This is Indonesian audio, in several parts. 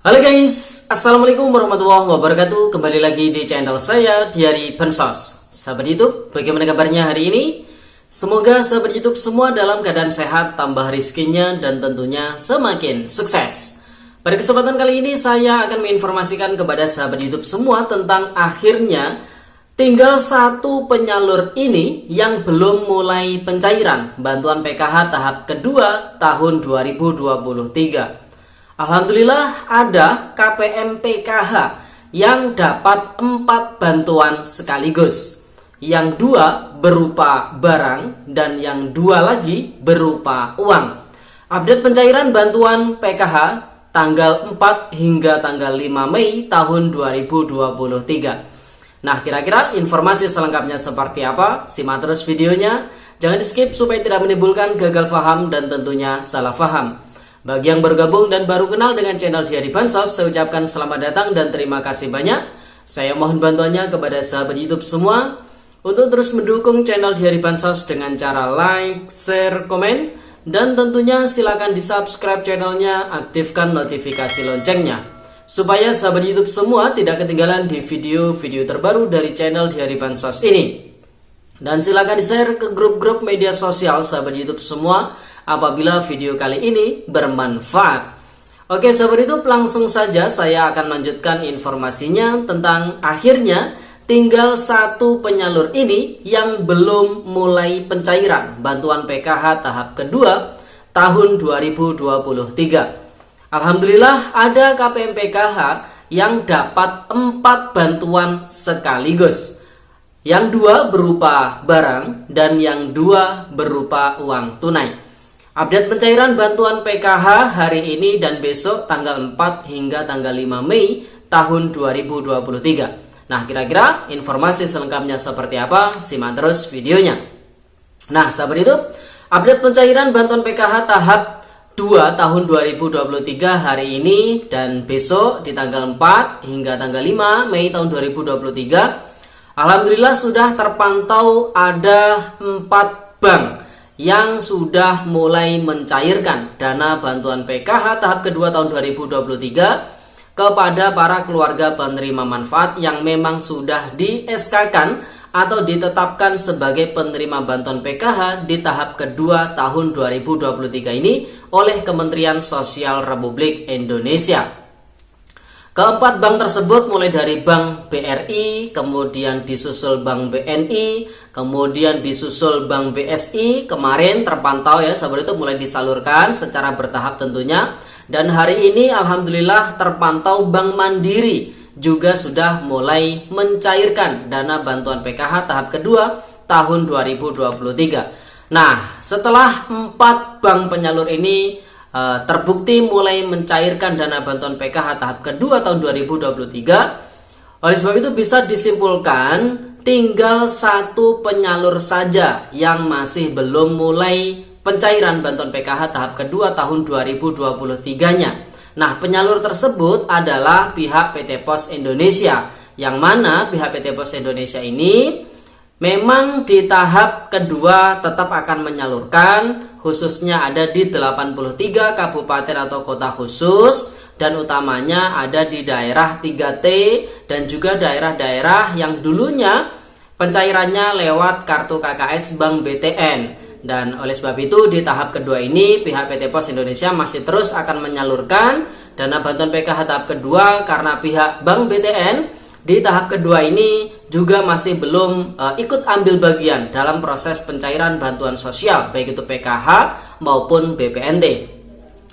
Halo guys, Assalamualaikum warahmatullahi wabarakatuh. Kembali lagi di channel saya, Diari Bansos. Sahabat YouTube, bagaimana kabarnya hari ini? Semoga sahabat YouTube semua dalam keadaan sehat, tambah rizkinya, dan tentunya semakin sukses. Pada kesempatan kali ini saya akan menginformasikan kepada sahabat YouTube semua tentang akhirnya tinggal satu penyalur ini yang belum mulai pencairan bantuan PKH tahap kedua tahun 2023. Alhamdulillah ada KPM PKH yang dapat 4 bantuan sekaligus. Yang 2 berupa barang dan yang 2 lagi berupa uang. Update pencairan bantuan PKH tanggal 4 hingga tanggal 5 Mei tahun 2023. Nah, kira-kira informasi selengkapnya seperti apa? Simak terus videonya. Jangan di skip supaya tidak menimbulkan gagal paham dan tentunya salah paham. Bagi yang bergabung dan baru kenal dengan channel Diari Bansos, saya ucapkan selamat datang dan terima kasih banyak. Saya mohon bantuannya kepada sahabat YouTube semua untuk terus mendukung channel Diari Bansos dengan cara like, share, komen, dan tentunya silakan di subscribe channelnya, aktifkan notifikasi loncengnya supaya sahabat YouTube semua tidak ketinggalan di video-video terbaru dari channel Diari Bansos ini. Dan silakan di share ke grup-grup media sosial sahabat YouTube semua apabila video kali ini bermanfaat. Oke sahabat YouTube, langsung saja saya akan lanjutkan informasinya tentang akhirnya tinggal satu penyalur ini yang belum mulai pencairan bantuan PKH tahap kedua tahun 2023. Alhamdulillah ada KPM PKH yang dapat 4 bantuan sekaligus. Yang 2 berupa barang dan yang 2 berupa uang tunai. Update pencairan bantuan PKH hari ini dan besok tanggal 4 hingga tanggal 5 Mei tahun 2023. Nah, kira-kira informasi selengkapnya seperti apa? Simak terus videonya. Nah, sahabat YouTube, update pencairan bantuan PKH tahap 2 tahun 2023 hari ini dan besok di tanggal 4 hingga tanggal 5 Mei tahun 2023. Alhamdulillah sudah terpantau ada 4 bank yang sudah mulai mencairkan dana bantuan PKH tahap kedua tahun 2023 kepada para keluarga penerima manfaat yang memang sudah di SK-kan atau ditetapkan sebagai penerima bantuan PKH di tahap kedua tahun 2023 ini oleh Kementerian Sosial Republik Indonesia. Keempat bank tersebut mulai dari Bank BRI, kemudian disusul Bank BNI, kemudian disusul Bank BSI. Kemarin terpantau ya sahabat itu mulai disalurkan secara bertahap tentunya. Dan hari ini alhamdulillah terpantau Bank Mandiri juga sudah mulai mencairkan dana bantuan PKH tahap kedua tahun 2023. Nah, setelah 4 bank penyalur ini terbukti mulai mencairkan dana bantuan PKH tahap kedua tahun 2023. Oleh sebab itu bisa disimpulkan tinggal satu penyalur saja yang masih belum mulai pencairan bantuan PKH tahap kedua tahun 2023-nya. Nah, penyalur tersebut adalah pihak PT Pos Indonesia, yang mana pihak PT Pos Indonesia ini memang di tahap kedua tetap akan menyalurkan, khususnya ada di 83 kabupaten atau kota khusus, dan utamanya ada di daerah 3T dan juga daerah-daerah yang dulunya pencairannya lewat kartu KKS Bank BTN. Dan oleh sebab itu di tahap kedua ini pihak PT Pos Indonesia masih terus akan menyalurkan dana bantuan PKH tahap kedua karena pihak Bank BTN di tahap kedua ini juga masih belum ikut ambil bagian dalam proses pencairan bantuan sosial, baik itu PKH maupun BPNT.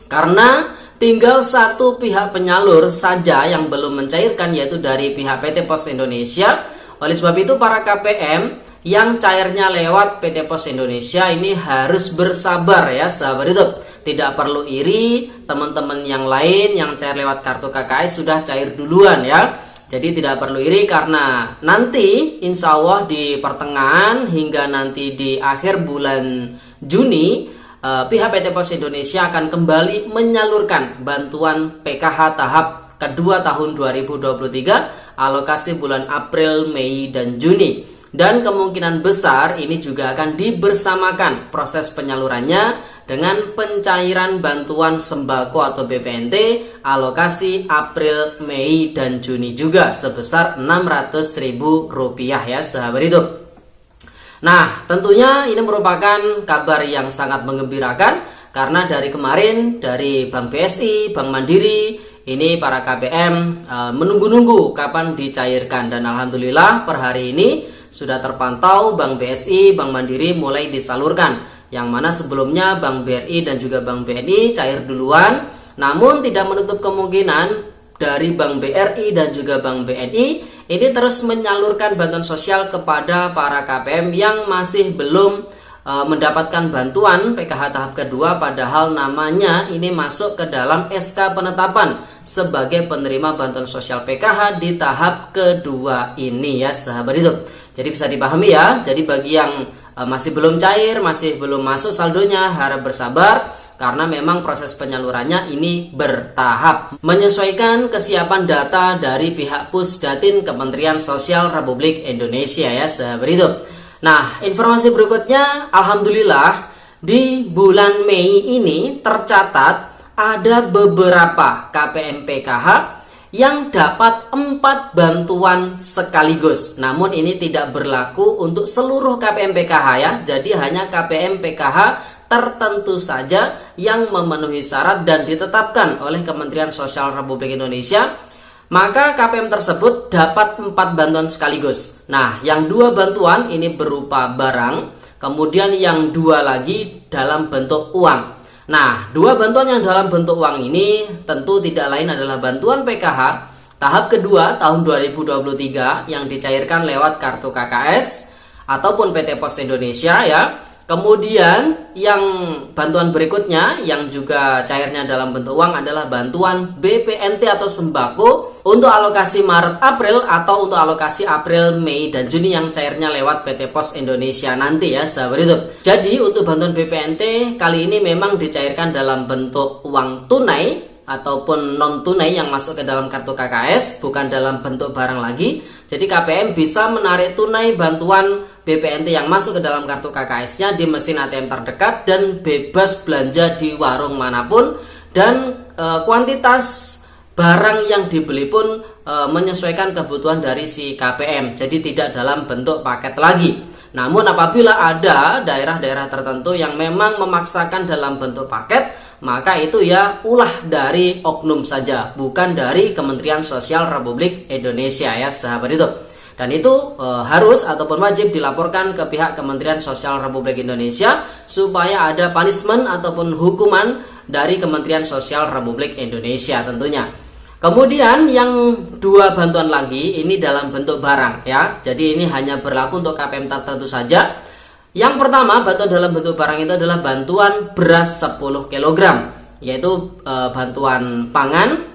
Karena tinggal satu pihak penyalur saja yang belum mencairkan, yaitu dari pihak PT Pos Indonesia. Oleh sebab itu para KPM yang cairnya lewat PT Pos Indonesia ini harus bersabar ya sahabat YouTube. Tidak perlu iri, teman-teman yang lain yang cair lewat kartu KKS sudah cair duluan ya. Jadi tidak perlu iri karena nanti insya Allah di pertengahan hingga nanti di akhir bulan Juni pihak PT Pos Indonesia akan kembali menyalurkan bantuan PKH tahap kedua tahun 2023 alokasi bulan April, Mei, dan Juni. Dan kemungkinan besar ini juga akan dibersamakan proses penyalurannya dengan pencairan bantuan sembako atau BPNT alokasi April, Mei, dan Juni juga sebesar Rp600.000 ya sahabat hidup. Nah, tentunya ini merupakan kabar yang sangat menggembirakan karena dari kemarin dari Bank BSI, Bank Mandiri, ini para KPM menunggu-nunggu kapan dicairkan, dan alhamdulillah per hari ini sudah terpantau Bank BSI, Bank Mandiri mulai disalurkan. Yang mana sebelumnya Bank BRI dan juga Bank BNI cair duluan, namun tidak menutup kemungkinan dari Bank BRI dan juga Bank BNI ini terus menyalurkan bantuan sosial kepada para KPM yang masih belum mendapatkan bantuan PKH tahap kedua, padahal namanya ini masuk ke dalam SK penetapan sebagai penerima bantuan sosial PKH di tahap kedua ini ya sahabat hidup. Jadi bisa dipahami ya, jadi bagi yang masih belum cair, masih belum masuk saldonya, harap bersabar karena memang proses penyalurannya ini bertahap menyesuaikan kesiapan data dari pihak Pusdatin Kementerian Sosial Republik Indonesia ya sahabat hidup. Nah, informasi berikutnya, alhamdulillah di bulan Mei ini tercatat ada beberapa KPM PKH yang dapat 4 bantuan sekaligus. Namun ini tidak berlaku untuk seluruh KPM PKH ya. Jadi hanya KPM PKH tertentu saja yang memenuhi syarat dan ditetapkan oleh Kementerian Sosial Republik Indonesia, maka KPM tersebut dapat 4 bantuan sekaligus. Nah, yang 2 bantuan ini berupa barang, kemudian yang 2 lagi dalam bentuk uang. Nah, 2 bantuan yang dalam bentuk uang ini tentu tidak lain adalah bantuan PKH tahap kedua tahun 2023 yang dicairkan lewat kartu KKS ataupun PT Pos Indonesia ya. Kemudian yang bantuan berikutnya yang juga cairnya dalam bentuk uang adalah bantuan BPNT atau sembako untuk alokasi Maret April atau untuk alokasi April, Mei, dan Juni yang cairnya lewat PT Pos Indonesia nanti ya sahabat hidup. Jadi untuk bantuan BPNT kali ini memang dicairkan dalam bentuk uang tunai ataupun non tunai yang masuk ke dalam kartu KKS, bukan dalam bentuk barang lagi. Jadi KPM bisa menarik tunai bantuan BPNT yang masuk ke dalam kartu KKS-nya di mesin ATM terdekat dan bebas belanja di warung manapun, dan kuantitas barang yang dibeli pun menyesuaikan kebutuhan dari si KPM. Jadi tidak dalam bentuk paket lagi. Namun apabila ada daerah-daerah tertentu yang memang memaksakan dalam bentuk paket, maka itu ya ulah dari oknum saja, bukan dari Kementerian Sosial Republik Indonesia ya sahabat itu. Dan itu harus ataupun wajib dilaporkan ke pihak Kementerian Sosial Republik Indonesia supaya ada punishment ataupun hukuman dari Kementerian Sosial Republik Indonesia tentunya. Kemudian yang 2 bantuan lagi ini dalam bentuk barang ya. Jadi ini hanya berlaku untuk KPM tertentu saja. Yang pertama, bantuan dalam bentuk barang itu adalah bantuan beras 10 kg, yaitu bantuan pangan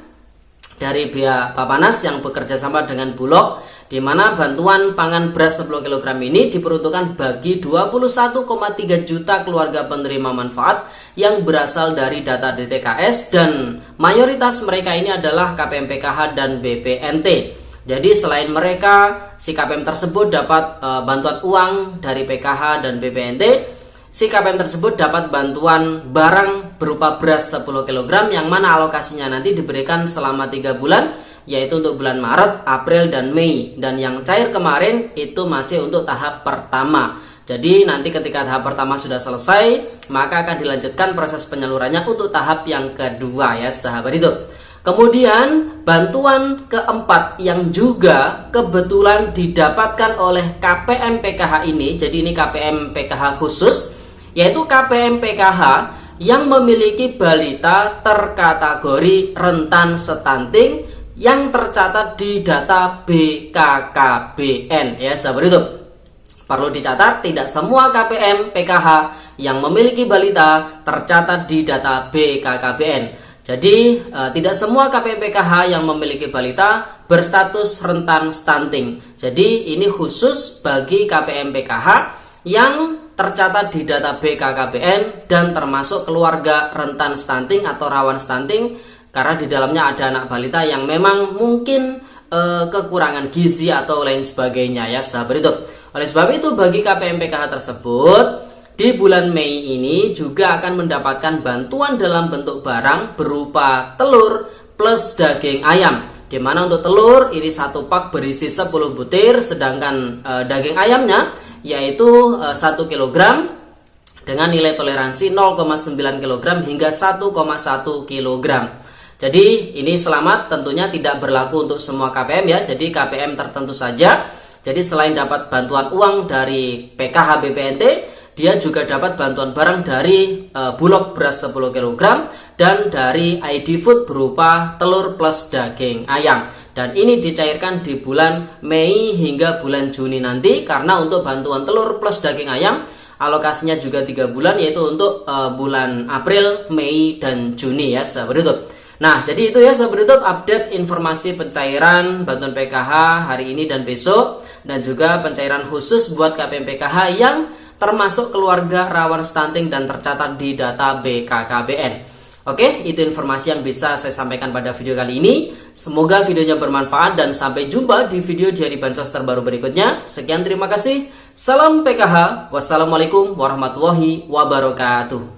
dari pihak Bapanas yang bekerja sama dengan Bulog, di mana bantuan pangan beras 10 kg ini diperuntukkan bagi 21,3 juta keluarga penerima manfaat yang berasal dari data DTKS, dan mayoritas mereka ini adalah KPM PKH dan BPNT. Jadi selain mereka, si KPM tersebut dapat bantuan uang dari PKH dan BPNT, si KPM tersebut dapat bantuan barang berupa beras 10 kg yang mana alokasinya nanti diberikan selama 3 bulan, yaitu untuk bulan Maret, April, dan Mei. Dan yang cair kemarin itu masih untuk tahap pertama. Jadi nanti ketika tahap pertama sudah selesai, maka akan dilanjutkan proses penyalurannya untuk tahap yang kedua ya sahabat itu. Kemudian bantuan keempat yang juga kebetulan didapatkan oleh KPM PKH ini, jadi ini KPM PKH khusus, yaitu KPM PKH yang memiliki balita terkategori rentan stunting yang tercatat di data BKKBN ya sahabat itu. Perlu dicatat, tidak semua KPM PKH yang memiliki balita tercatat di data BKKBN. Jadi tidak semua KPM PKH yang memiliki balita berstatus rentan stunting. Jadi ini khusus bagi KPM PKH yang tercatat di data BKKBN dan termasuk keluarga rentan stunting atau rawan stunting, karena di dalamnya ada anak balita yang memang mungkin kekurangan gizi atau lain sebagainya ya sahabat itu. Oleh sebab itu bagi KPM PKH tersebut di bulan Mei ini juga akan mendapatkan bantuan dalam bentuk barang berupa telur plus daging ayam. Di mana untuk telur ini satu pak berisi 10 butir, sedangkan daging ayamnya yaitu 1 kg dengan nilai toleransi 0,9 kg hingga 1,1 kg. Jadi ini selamat tentunya tidak berlaku untuk semua KPM ya. Jadi KPM tertentu saja. Jadi selain dapat bantuan uang dari PKH BPNT, dia juga dapat bantuan barang dari Bulog beras 10 kg dan dari ID Food berupa telur plus daging ayam. Dan ini dicairkan di bulan Mei hingga bulan Juni nanti, karena untuk bantuan telur plus daging ayam alokasinya juga 3 bulan, yaitu untuk bulan April, Mei, dan Juni ya sahabat YouTube. Nah, jadi itu ya sahabat YouTube update informasi pencairan bantuan PKH hari ini dan besok, dan juga pencairan khusus buat KPM PKH yang termasuk keluarga rawan stunting dan tercatat di data BKKBN. Oke, itu informasi yang bisa saya sampaikan pada video kali ini. Semoga videonya bermanfaat dan sampai jumpa di video Diari Bansos terbaru berikutnya. Sekian, terima kasih. Salam PKH. Wassalamualaikum warahmatullahi wabarakatuh.